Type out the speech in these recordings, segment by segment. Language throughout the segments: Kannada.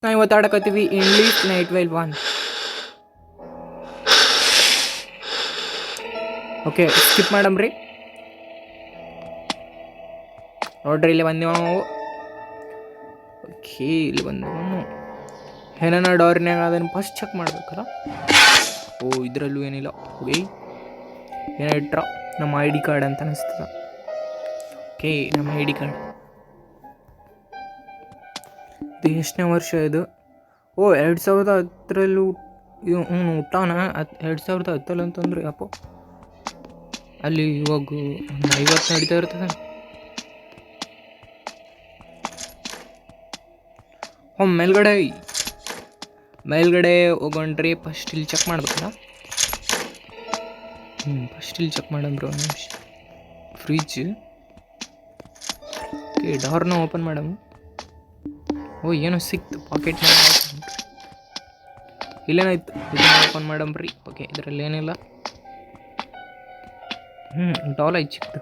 ನಾವು ಇವತ್ತು ಆಡಕತ್ತೀವಿ English night while 1. Okay skip ಮಾಡಮ್ರಿ. ನೋಡ್ರಿ ಇಲ್ಲಿ ಬಂದೀವಿ ನಾವು. ಓಕೆ ಇಲ್ಲಿ ಬಂದವನು ಏನೇನೋ ಡೋರ್ನ್ಯಾಗ ಅದನ್ನು ಫಸ್ಟ್ ಚೆಕ್ ಮಾಡ್ಬೇಕಲ್ಲ. ಓ ಇದರಲ್ಲೂ ಏನಿಲ್ಲ. ಓಯ್ ಏನೋ ಇಟ್ರ ನಮ್ಮ ಐ ಡಿ ಕಾರ್ಡ್ ಅಂತ ಅನಿಸ್ತದ. ಓಕೆ ನಮ್ಮ ಐ ಡಿ ಕಾರ್ಡ್. ಇದು ಎಷ್ಟನೇ ವರ್ಷ ಇದು? ಓ 2010 ಇದು ಹುಟ್ಟಾನ. 2010 ಅಂತಂದ್ರೆ ಅಪ್ಪ ಅಲ್ಲಿ ಇವಾಗ 50 ನಡೀತಾ ಇರ್ತದೆ. ಮೇಲ್ಗಡೆ ಹೋಗೋಣ್ರಿ. ಫಸ್ಟ್ ಇಲ್ಲಿ ಚೆಕ್ ಮಾಡ್ಬೇಕಲ್ಲ. ಫಸ್ಟ್ ಇಲ್ಲಿ ಚೆಕ್ ಮಾಡಮ್ರಿ ಒಂದು ನಿಮಿಷ. ಫ್ರಿಜ್. ಓಕೆ ಡೋರ್ನ ಓಪನ್ ಮಾಡಮ್. ಓ ಏನೋ ಸಿಕ್ತು ಪಾಕೆಟ್. ಇಲ್ಲೇನಾಯ್ತು? ಇದನ್ನ ಓಪನ್ ಮಾಡಮ್ರಿ. ಓಕೆ ಇದರಲ್ಲಿ ಏನಿಲ್ಲ. ಡಾಲ್ ಐದು ಸಿಕ್ತು.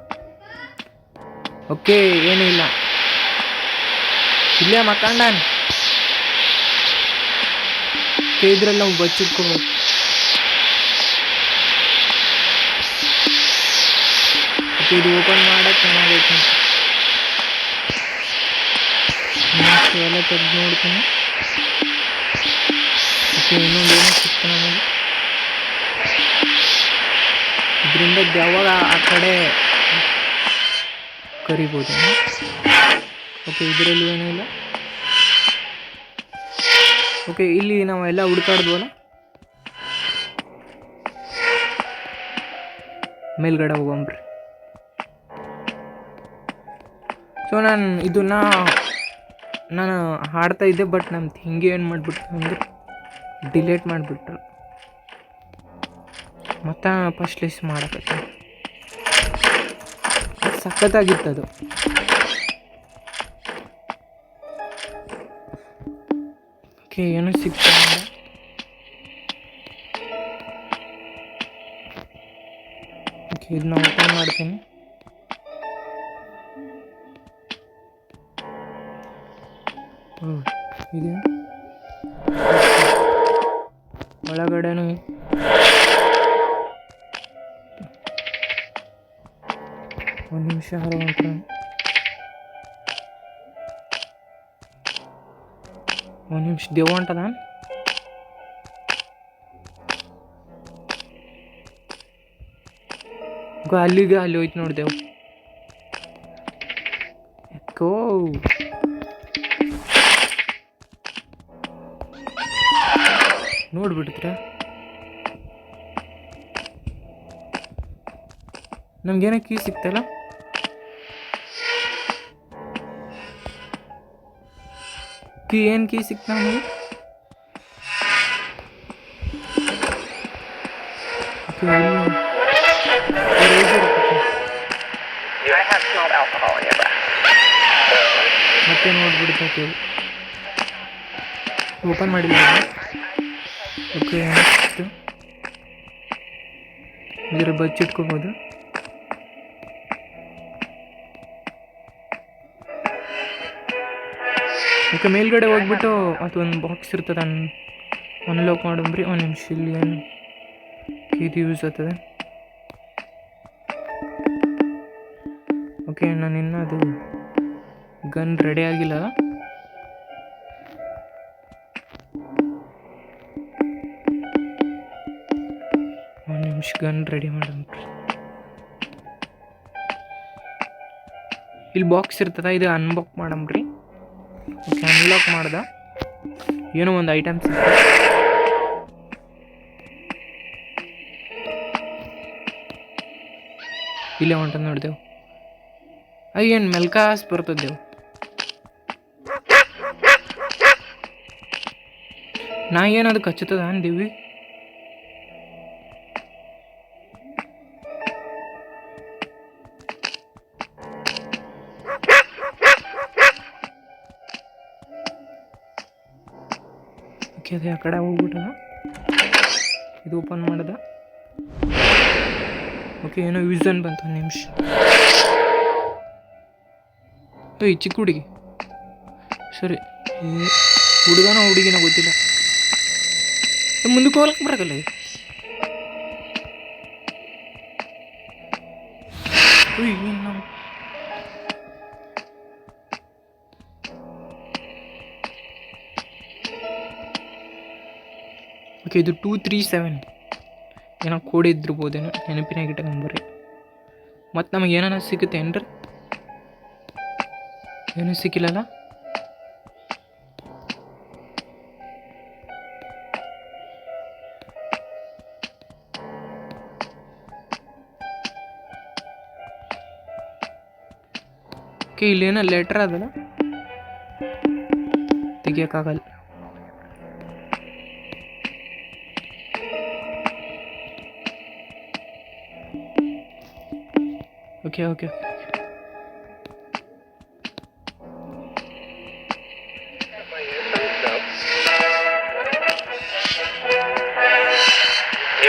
ಓಕೆ ಏನೂ ಇಲ್ಲ. ಇಲ್ಲೇ ಮಕ್ಕಂಡಾನ. ಓಕೆ ಇದ್ರಲ್ಲಿ ನಾವು ಬಚ್ಚಿಟ್ಕೋಬೇಕು. ಓಕೆ ಇದು ಓಪನ್ ಮಾಡಕ್ಕೆ ಚೆನ್ನಾಗೈತೆ. ಎಲ್ಲ ತೆಗೆದು ನೋಡ್ತೀನಿ. ಓಕೆ ಇನ್ನೊಂದು ಏನೋ ಸಿಕ್ತು ನಮಗೆ. ಇದರಿಂದ ಯಾವಾಗ ಆ ಕಡೆ ಕರಿಬೋದು. ಓಕೆ ಇದರಲ್ಲಿ ಏನೂ ಇಲ್ಲ. ಓಕೆ ಇಲ್ಲಿ ನಾವೆಲ್ಲ ಹುಡ್ಕಾಡ್ಬೋಲ್ಲ. ಮೇಲ್ಗಡೆ ಹೋಗಂಬ್ರಿ. ಸೊ ನಾನು ಹಾಡ್ತಾ ಇದ್ದೆ, ಬಟ್ ನಮ್ದು ಹಿಂಗೆ ಏನು ಮಾಡಿಬಿಟ್ರು ಅಂದ್ರೆ ಡಿಲೇಟ್ ಮಾಡಿಬಿಟ್ರು. ಮತ್ತು ಫಸ್ಟ್ ಲಿಸ್ಟ್ ಮಾಡಕತ್ತೆ. ಅದು ಸಖತ್ತಾಗಿತ್ತದು. ಓಕೆ ಏನೂ ಸಿಗ್ತಾ ಇಲ್ಲ. ಓಕೆ ಇದನ್ನ ಓಪನ್ ಮಾಡ್ತೀನಿ. ಇದೆ ಒಳಗಡೆನೂ ಒಂದು ನಿಮಿಷ ಹೊರಗೆ ಒಂದು ನಿಮಿಷ. ದೇವ ಹೊಂಟದ ಅಲ್ಲಿಗೆ ಅಲ್ಲಿ ಹೋಯ್ತು ನೋಡ್ದೇವು. ಯಾಕೋ ನೋಡ್ಬಿಟ್ಟಿದ್ರೆ ನಮ್ಗೇನೋ ಕೀ ಸಿಕ್ತಲ್ಲ. ಏನು ಕೀ ಸಿಕ್ತ ನಮಗೆ? ಮತ್ತೆ ನೋಡ್ಬಿಡ್ತೇವೆ. ಓಪನ್ ಮಾಡಿಲ್ಲ. ಓಕೆ ಏನಿತ್ತು ಇದರ ಬಚ್ಚಿಟ್ಕೋಬೋದು. ಓಕೆ ಮೇಲ್ಗಡೆ ಹೋಗ್ಬಿಟ್ಟು ಅದೊಂದು ಬಾಕ್ಸ್ ಇರ್ತದೆ, ಅನ್ಲಾಕ್ ಮಾಡಂಬ್ರಿ. ಒಂದು ನಿಮಿಷ. ಇಲ್ಲಿ ಏನು ಇದು ಯೂಸ್ ಆಗ್ತದೆ. ಓಕೆ ನಾನು ಇನ್ನೂ ಅದು ಗನ್ ರೆಡಿ ಆಗಿಲ್ಲ. ಒಂದು ನಿಮಿಷ ಗನ್ ರೆಡಿ ಮಾಡಂಬ್ರಿ. ಇಲ್ಲಿ ಬಾಕ್ಸ್ ಇರ್ತದ, ಇದು ಅನ್ಬಾಕ್ ಮಾಡಂಬ್ರಿ. ಓಕೆ ಅನ್ಲಾಕ್ ಮಾಡ್ದ. ಏನೋ ಒಂದು ಐಟಮ್ಸ್ ಇಲ್ಲೇ ಹೊಂಟದ ನೋಡ್ದೇವು. ಏನು ಮೆಲ್ಕಾಸ್ ಬರ್ತದೇವು. ನಾ ಏನದು ಕಚ್ಚುತ್ತದ ಅಂದೀವಿ. ಓಕೆ ಅದು ಆ ಕಡೆ ಹೋಗ್ಬಿಟ್ಟದ. ಇದು ಓಪನ್ ಮಾಡ್ದ. ಓಕೆ ಏನೋ ವಿಸನ್ ಬಂತು. ಒಂದು ನಿಮಿಷ. ಚಿಕ್ಕ ಹುಡುಗಿ ಸರಿ. ಹುಡುಗನ ಹುಡುಗಿನ ಗೊತ್ತಿಲ್ಲ. ಮುಂದಕ್ಕೆ ಹೋಗ್ಲಕ್ಕೆ ಬರಕಲ್ಲ. ನಾವು ಓಕೆ, ಇದು 237 ಏನೋ ಕೋಡ್ ಇದ್ದಿರ್ಬೋದೇನೋ, ನೆನಪಿನಾಗ ಇಟ್ಕೊಂಬರ್ರಿ. ಮತ್ತು ನಮಗೆ ಏನಾರ ಸಿಗುತ್ತೆ ಏನ್ರಿ? ಏನೂ ಸಿಕ್ಕಿಲ್ಲಲ್ಲ. ಓಕೆ, ಇಲ್ಲೇನೋ ಲೆಟ್ರ್ ಅದಲ್ಲ, ತೆಗಿಯೋಕ್ಕಾಗಲ್ಲ. Okay okay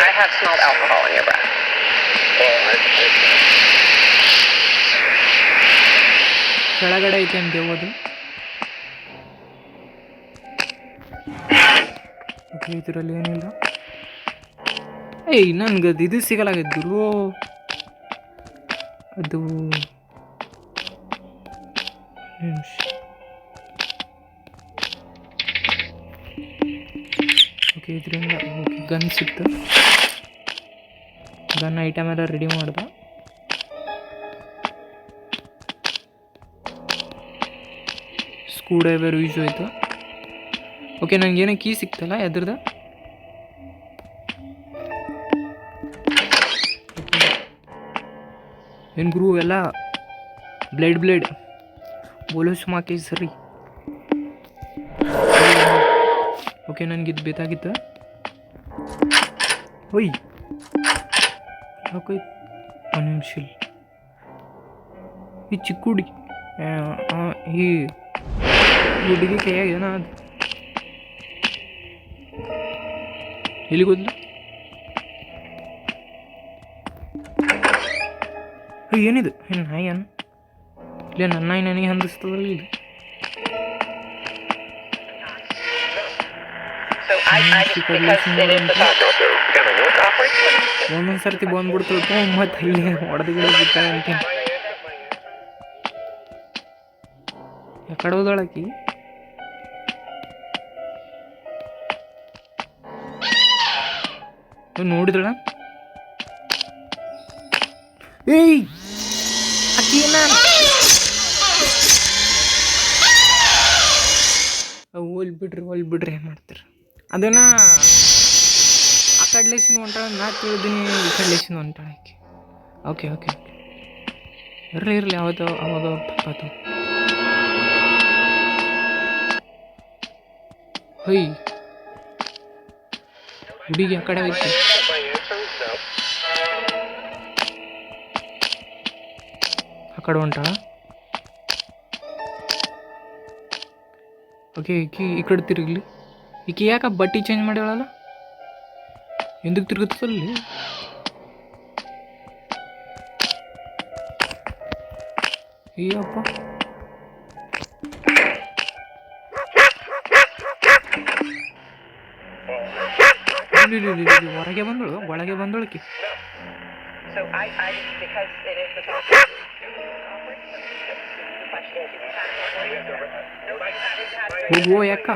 I have smelled alcohol in your breath. ಕೆಳಗಡೆ ಐತೆ ಅಂತ ದೇವದು. ಓಕೆ, ಇದರಲ್ಲಿ ಏನಿಲ್ಲ. ಏಯ್, ನನ್ಗೆ ಇದು ಸಿಗಲಾಗಿದ್ರು ಅದು ನಿಮಿಷ. ಓಕೆ, ಇದರಿಂದ ಓಕೆ ಗನ್ ಸಿಕ್ತು. ಗನ್ ಐಟಮ್ ಎಲ್ಲ ರೆಡಿ ಮಾಡ್ದೆ. ಸ್ಕ್ರೂ ಡ್ರೈವರ್ ಯೂಸ್ ಆಯಿತು. ಓಕೆ, ನನಗೇನೋ ಕೀ ಸಿಕ್ತಲ್ಲ ಎದ್ರದ್ದು. ಏನು ಗುರು ಎಲ್ಲ ಬ್ಲೇಡ್ ಬೋಲೋ ಸುಮಾಕೆ ಸರಿ. ಓಕೆ, ನನಗಿದು ಬೇಕಾಗಿತ್ತು. ಹೋಯ್ ಯಾಕೋಯ್ತು ಒಂದು ನಿಮಿಷ. ಈ ಚಿಕ್ಕ ಹುಡುಗಿ ಈ ಹುಡುಗಿ ಕೈಯಾಗ ಏನೋ ಅದು ಎಲ್ಲಿ ಗೊತ್ತಿಲ್ಲ. ಏನಿದು? ಏನು ನಾಯಿ ಅನ್ನ ಇಲ್ಲ, ನನ್ನ ನಾಯಿ ನನಗೆ ಹಂದಿಸ್ತದಲ್ಲ ಇದು. ಒಂದೊಂದು ಸರ್ತಿ ಬಂದ್ಬಿಡ್ತೈತೆ, ಮತ್ತೆ ಅಲ್ಲಿ ಹೊಡೆದು ಬಿಡ್ತಾಳೆ ಅಂತೀನಿ. ಯಾಕಡೆ ಹೋದಳಕಿ? ನೋಡಿದಳ? ಏಯ್ ಅಕ್ಕಿನ ಹೋಲ್ ಬಿಡ್ರಿ ಏನು ಮಾಡ್ತಾರೆ ಅದನ್ನ. ಆ ಕಡ್ಲೇಸಿನ ಹೊಂಟಾಳ, ನಾ ತಿಳಿದೀನಿ ಈ ಕಡ್ಲೇಸಿನ ಹೊಂಟಾಳ ಆಕೆ. ಓಕೆ ಓಕೆ ಓಕೆ, ಇರಲಿ ಅವಾಗ ತಪ್ಪಾತು. ಹೊಯ್ ಹುಡುಗಿ ಆ ಕಡೆ ಹೋಯ್ತು. ಆ ಕಡೆ ಹೊಂಟಾಳ. ಓಕೆ, ಈ ಕಡೆ ತಿರುಗಲಿ. ಈಕೆ ಯಾಕೆ ಬಟ್ಟೆ ಚೇಂಜ್ ಮಾಡ್ಯಾಳಲ್ಲ? ಎಂದಕ್ಕೆ ತಿರುಗುತ್ತಲ್ಲಿ? ಅಯ್ಯಪ್ಪ, ಹೊರಗೆ ಬಂದಳು, ಒಳಗೆ ಬಂದಳಕಿ. ಹೋಗೋ ಯಾಕೋ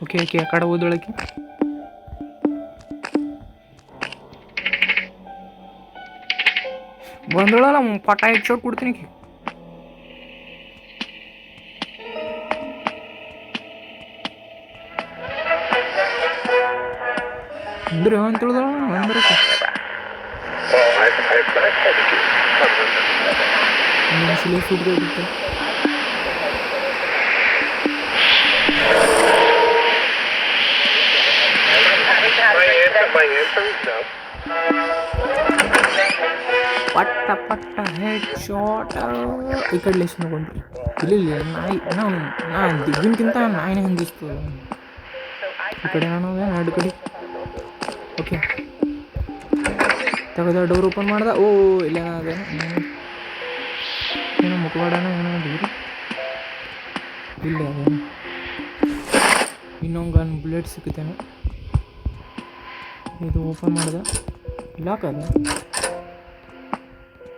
ಓಕೆ ಓಕೆ, ಆ ಕಡೆ ಹೋದೊಳಗೆ. ಬಂದಳಲ್ಲ, ಪಟ ಹೆಡ್ಶಾಟ್ ಕೊಡ್ತೀನಿ. ಅಂದ್ರೆ ಅಂತ ತಿಳಿದಳ ಅಂದ್ರೆ ಸುಡ್ಬೇಕು. by answers, no. ಪಟ್ಟ ಪಟ್ಟ ಹೆಡ್ ಶಾಟ್. ಈ ಕಡೆ ಲೆಸ್ ನೋಡ್ರಿ. ಇಲ್ಲಿ ನಾಯಿ ನಾನು ದಿಗ್ಗಿನಕ್ಕಿಂತ ನಾಯಿನೇ ಹಂಗಿಸ್ತು. ಈ ಕಡೆ ನಾನು ಎರಡು ಕಡೆ. ಓಕೆ ತೆಗೆದ ಡೋರ್ ಓಪನ್ ಮಾಡ್ದ. ಓ ಇಲ್ಲೇನೋ ಅದೇನೋ ಏನೋ ಮುಖವಾಡನ ಏನೋ ದೂರಿ ಇಲ್ಲ ಅದೇನು ಇನ್ನೊಂದು ಗನ್ ಬುಲೆಟ್ ಸಿಕ್ಕುತ್ತೇನೆ. ಇದು ಓಪನ್ ಮಾಡಿದೆ. ಲಾಕ್ ಅದ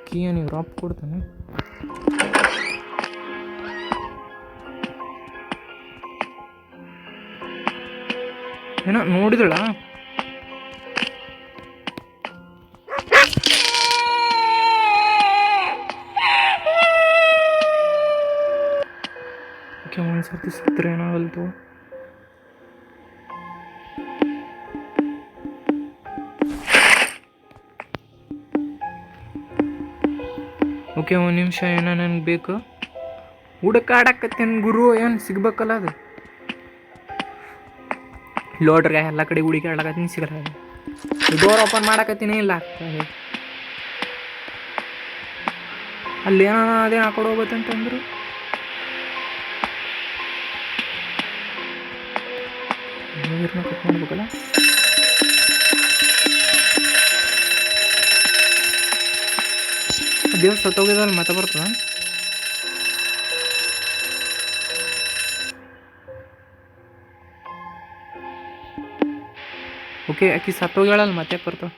ಕೀಯ ನೀವು ರಾಪ್ ಕೊಡ್ತಾನೆ. ಏನೋ ನೋಡಿದಳ. ಓಕೆ ಒಂದು ಸರ್ತಿ ಸಿಕ್ತರೆ ಏನಾಗಲ್ತು. ಓಕೆ ಒಂದು ನಿಮಿಷ ಏನೋ ನನಗೆ ಬೇಕು. ಹುಡುಕಾಡಕತ್ತೇನು ಗುರು, ಏನು ಸಿಗ್ಬೇಕಲ್ಲ ಅದು. ಲೋಡ್ರಿಗೆ ಎಲ್ಲ ಕಡೆ ಹುಡುಕಾಡಕತ್ತೀನಿ ಸಿಗಲ್ಲ. ಡೋರ್ ಓಪನ್ ಮಾಡಕತ್ತೀನಿ ಇಲ್ಲ ಆಗ್ತದೆ. ಅಲ್ಲಿ ಏನೋ ಅದೇ ಆ ಕಡೆ ಹೋಗುತ್ತಂತಂದ್ರು. ನೀರನ್ನ ಕಟ್ ಮಾಡ್ಬೇಕಲ್ಲ. ದೇವ್ರು ಸತ್ತೋಗಿದಲ್ಲಿ ಮತ್ತೆ ಬರ್ತದ. ಓಕೆ ಆಕಿ ಸತ್ತೋಗ್ಯಾಳಲ್ಲ ಮತ್ತೆ ಬರ್ತಾವ.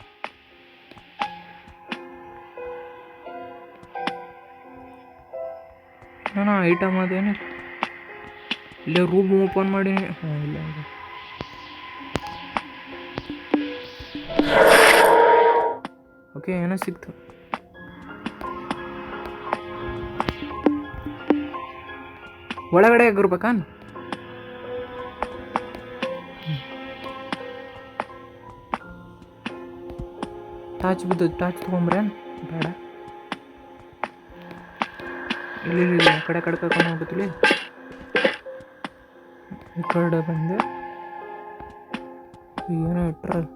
ನಾನು ಐಟಮ್ ಅದೇನು ಇಲ್ಲೇ ರೂಮ್ ಓಪನ್ ಮಾಡೀನಿ. ಹಾಂ ಇಲ್ಲ ಓಕೆ ಏನೋ ಸಿಕ್ತು. ಒಳಗಡೆ ಆಗಿರ್ಬೇಕಾ? ಟಾಚ್ ಬಿದ್ದು ಟಾಚ್ ತೊಗೊಂಬ್ರೇನು ಬೇಡ. ಇಲ್ಲಿ ಆ ಕಡೆ ಕರ್ಕೊಂಡು ಹೋಗುತ್ತಿಲ್ಲ. ಈ ಕಡೆ ಬಂದೆ. ಏನೋ ಇಟ್ರಲ್ಲ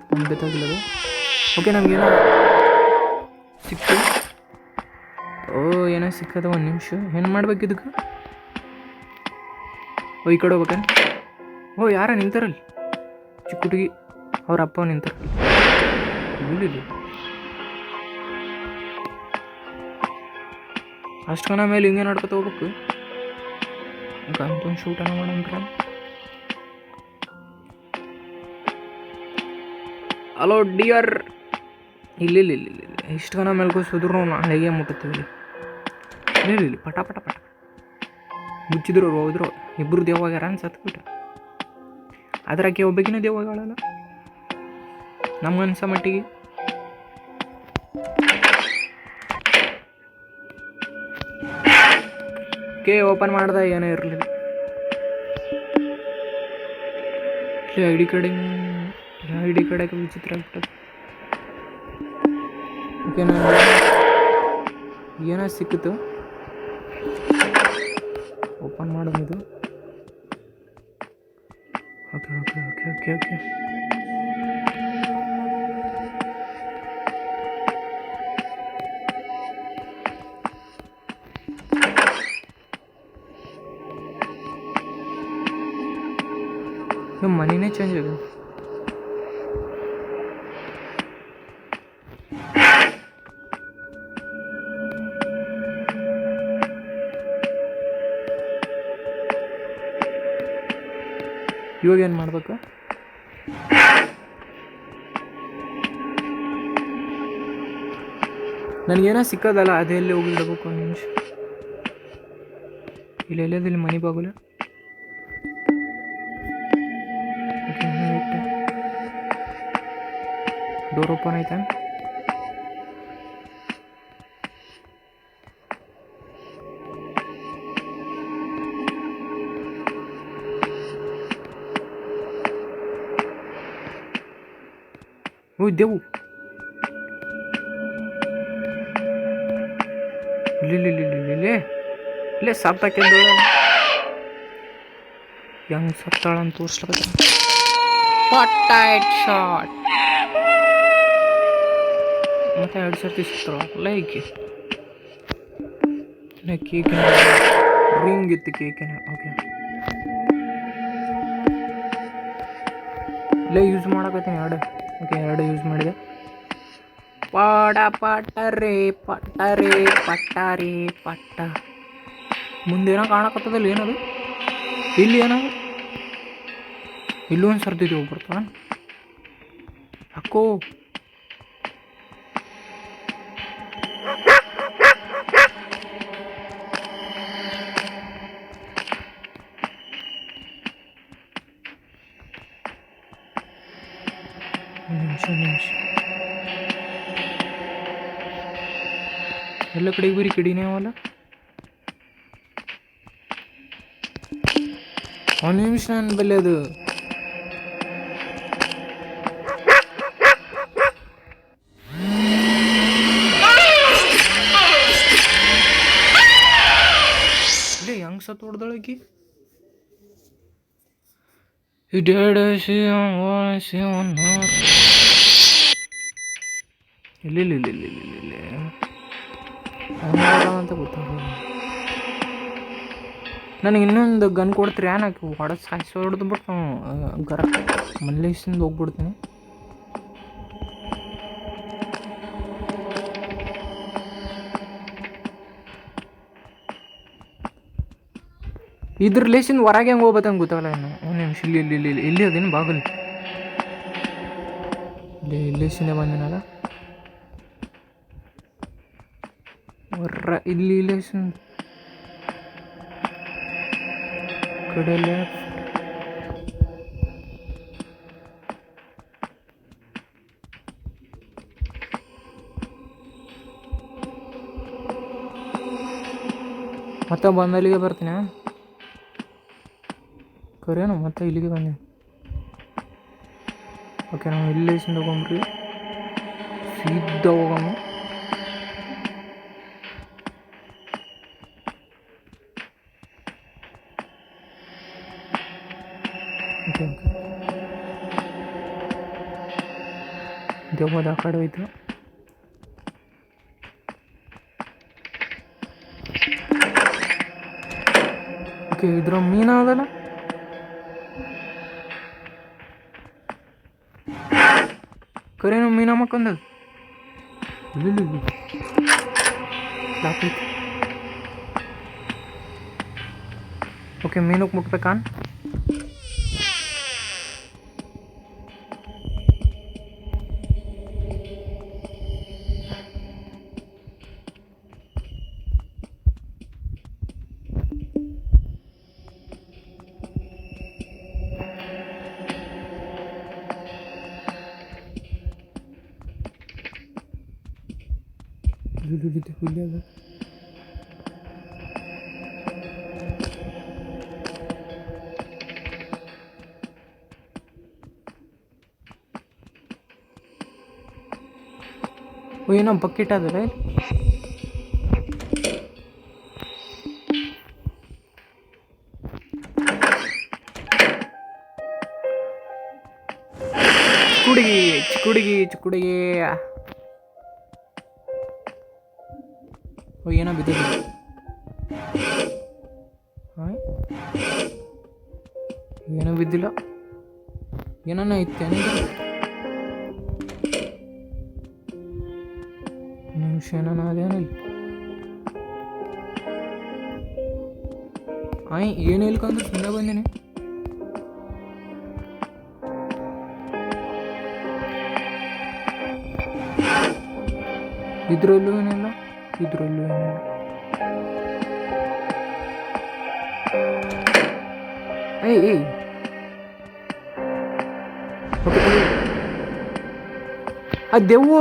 ನಮ್ಗೆ ಗೊತ್ತಾಗಿಲ್ಲದು. ಓಕೆ ನಮಗೇನೋ ಸಿಕ್ತು. ಓ ಏನೋ ಸಿಕ್ಕದ. ಒಂದು ನಿಮಿಷ ಏನು ಮಾಡ್ಬೇಕು ಇದಕ್ಕೆ? ಓ ಈ ಕಡೆ ಹೋಗ್ಬೇಕೇನು? ಓ ಯಾರ ನಿಂತಾರಲ್ಲಿ? ಚಿಕ್ಕ ಹುಡುಗಿ ಅವ್ರ ಅಪ್ಪ ನಿಂತಾರೆ. ಇಲ್ಲಿ ಅಷ್ಟು ಕಣ ಮೇಲೆ ಹಿಂಗೆ ನಡ್ಕೊತ ಹೋಗ್ಬೇಕು. ಗಂತೊಂದು ಶೂಟನ ಮಾಡಂದ್ರ. Hello dear. ಇಲ್ಲಿ ಇಷ್ಟು ಕಣ ಮೇಲ್ಕೋಸಿದ್ರು ನಾಳೆಗೆ ಮುಟ್ಟುತ್ತೀವಿ. ಇಲ್ಲಿ ಪಟ ಪಟ ಪಟ ಮುಚ್ಚಿದ್ರು ಹೋದ್ರು. ಇಬ್ಬರು ದೇವಾಗ್ಯಾರ ಅನ್ಸತ್ಬಿಟ್ರೆ. ಅದ್ರಾಕೆ ಒಬ್ಬಕಿನ ದೇವಾಗಳಲ್ಲ ನಮ್ಗನ್ಸೋ ಮಟ್ಟಿಗೆ. ಓಕೆ ಓಪನ್ ಮಾಡ್ದೆ ಏನೋ ಇರಲಿಲ್ಲ. ಐ ಡಿ ಕಾರ್ಡ್ ವಿಚಿತ್ರ ಆಗ್ಬಿಟ್ಟದು. ಓಕೆ ನಾನು ಏನೋ ಸಿಕ್ಕಿತು. ಓಪನ್ ಮಾಡೋದು ಇದು. Okay okay okay okay okay ಮನಿನೇ ಚೇಂಜ್ ಆಗಿದೆ. ಇವಾಗ ಏನು ಮಾಡ್ಬೇಕು? ನನಗೇನೋ ಸಿಕ್ಕೋದಲ್ಲ ಅದೆಲ್ಲಿ ಹೋಗಿ ಇಡಬೇಕು. ಒಂದು ನಿಮಿಷ ಇಲ್ಲೆಲ್ಲದಿಲ್ಲಿ ಮನೆ ಬಾಗುಲ. ಡೋರ್ ಓಪನ್ ಆಯ್ತಾ? ಓ ದೇವು ಇಲ್ಲೇ ಸತ್ತಾಕೆಂದು ಹೆಂಗೆ ಸತ್ತಾಳ ಅಂತ ತೋರಿಸ್ಲಕ್ಕ. ಪಟ್ಟಾಯ್ಟ್ ಶಾಟ್ ಮತ್ತೆ 2 ಸರ್ತಿ ಸಿಗ್ತಾರಲ್ಲ ಈಕೆ ಕೇಕಿನ ರಿಂಗ್ ಇತ್ತು ಕೇಕಿನ. ಓಕೆ ಇಲ್ಲೇ ಯೂಸ್ ಮಾಡಕತ್ತೀನಿ 2. ಓಕೆ 2 ಯೂಸ್ ಮಾಡಿದೆ. ಪಟ್ಟರೆ ಪಟ್ಟ ಮುಂದೇನೋ ಕಾಣಕತ್ತದಲ್ಲ, ಏನದು ಇಲ್ಲಿ? ಏನದು ಇಲ್ಲೂ ಒಂದು ಸರ್ತಿ ಹೋಗ್ಬರ್ತಾವ ಅಕ್ಕೋ. ನಿಮಿಷ ಎಲ್ಲ ಕಡೆಗೆ ಬರೀ ಕಡಿನೇ ಅವಲ್ಲ. ಒಂದು ನಿಮಿಷ ನನ್ನ ಬಲ್ಲೆ ಅದು. ಇಲ್ಲೇ ಹೆಂಗ್ ಸತ್ ಹೊಡ್ದೊಳಗಿ ಇಲ್ಲ ಅಂತ ಗೊತ್ತಾಗ. ನನಗೆ ಇನ್ನೊಂದು ಗನ್ ಕೊಡ್ತೀರಿ? ನಾಕೆ ಹೊಡೆದು ಸಾಯಿಸಿ ಹೊಡೆದ್ಬಿಟ್ಟು ಗರ ಮಲ್ಲೇಶಿಂದ ಹೋಗ್ಬಿಡ್ತೀನಿ. ಇದ್ರ ಲೇಸಿಂದ ಹೊರಗೆ ಹೆಂಗೆ ಹೋಗ್ಬೇಕಂಗೆ ಗೊತ್ತಾಗಲ್ಲ. ಇನ್ನು ಒಂದು ನಿಮಿಷ. ಇಲ್ಲಿ ಅದೇನು ಬಾಗಲಿ ಲೇಸಿಂದ ಬಂದಿನಲ್ಲ ಇಲ್ಲಿ ಲೇಸಿಂದ ಕಡೆ ಲೆಫ್ಟ್. ಮತ್ತೆ ಬಂದಲ್ಲಿಗೆ ಬರ್ತೀನಿ. ಕರೇನು ಮತ್ತೆ ಇಲ್ಲಿಗೆ ಬಂದೀನಿ. ಓಕೆ ನಾವು ಇಲ್ಲೇಸಿಂದ ಹೋಗಂಬ್ರಿ, ಸೀದಾ ಹೋಗಮ್ಮ. ಓಕೆ ದೇವದ ಆ ಕಡೆ ಹೋಯ್ತು. ಓಕೆ ಇದ್ರ ಮೀನ ಅದಲ್ಲ, ಕರೇನು ಮೀನ ಮಕ್ಕಂದದು ಓಕೆ ಮೀನಕ್ಕೆ ಮುಟ್ಬೇಕಾನ್? ಹುಲಿ ಅದ. ಏನೋ ಬಕೆಟ್ ಅದಲ್ಲ ಚಿಕ್ಕುಡುಗಿ. ಏನೋ ಬಿದ್ದಿದೆ. ಏನೂ ಬಿದ್ದಿಲ್ಲ, ಏನಾನ ಐತೆ ನಿಮಿಷ. ಏನಾನ ಅದೇನಿಲ್ಲ. ಏನು ಇಲ್ಕಂದ್ರೆ ಸುಮ್ಮನೆ ಬಂದೀನಿ. ಇದ್ರಲ್ಲೂ ಏನಿಲ್ಲ. ಏಯ್ ಆ ದೆವ್ವ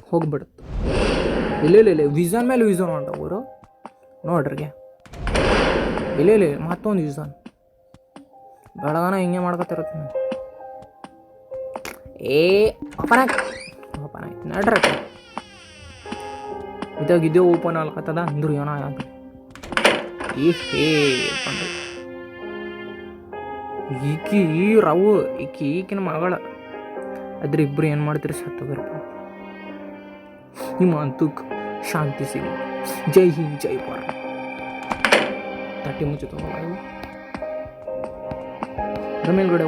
ಹೋಗ್ಬಿಡುತ್ತೆ. ಇಲ್ಲ ವಿಸನ್ ಮೇಲೆ ವಿಸನ್ ಹೊಂಟವರು ನೋಡ್ರಿಗೆ. ಇಲ್ಲ ಮತ್ತೊಂದು ವಿಸನ್ ಬೆಳಗಾನ ಹಿಂಗೆ ಮಾಡ್ಕೊತಿರತ್ತೆ. ಓಪನ್ ಆಯ್ತು ನಡ್ರಿ. ಇದಾಗಿದ್ದೇ ಓಪನ್ ಆಗ್ಲತ್ತದ ಅಂದ್ರು ಏನೋ ಆಗ. ಈಕಿ ರವು ಈಕಿನ ಮಗಳ ಅದ್ರ ಇಬ್ಬರು ಏನು ಮಾಡ್ತೀರಿ ಸತ್ತೋಗ್ರಪ್ಪ. ನಿಮ್ಮ ಅಂತಕ್ಕೆ ಶಾಂತಿ ಸಿಗಲಿ. ಜೈ ಹಿಂದ್ ಜೈ ಭಾರತ್. ತಟ್ಟಿ ಮುಚ್ಚಿ ತಗೊಂಡು ಅದ್ರ ಮೇಲ್ಗಡೆ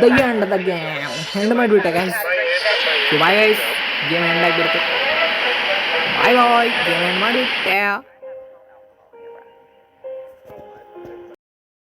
ದಯ್ಯ ಅಂಡ ದಗ್ಗೆ ಹೆಂಡ್ ಮಾಡಿಬಿಟ್ಟೆ guys. Bye guys, game end ಆಗಿಬಿಡ್ತು. ಬಾಯ್ ಬಾಯ್, ಗೇಮ್ ಎಂಡ್ ಮಾಡಿಬಿಟ್ಟೆ.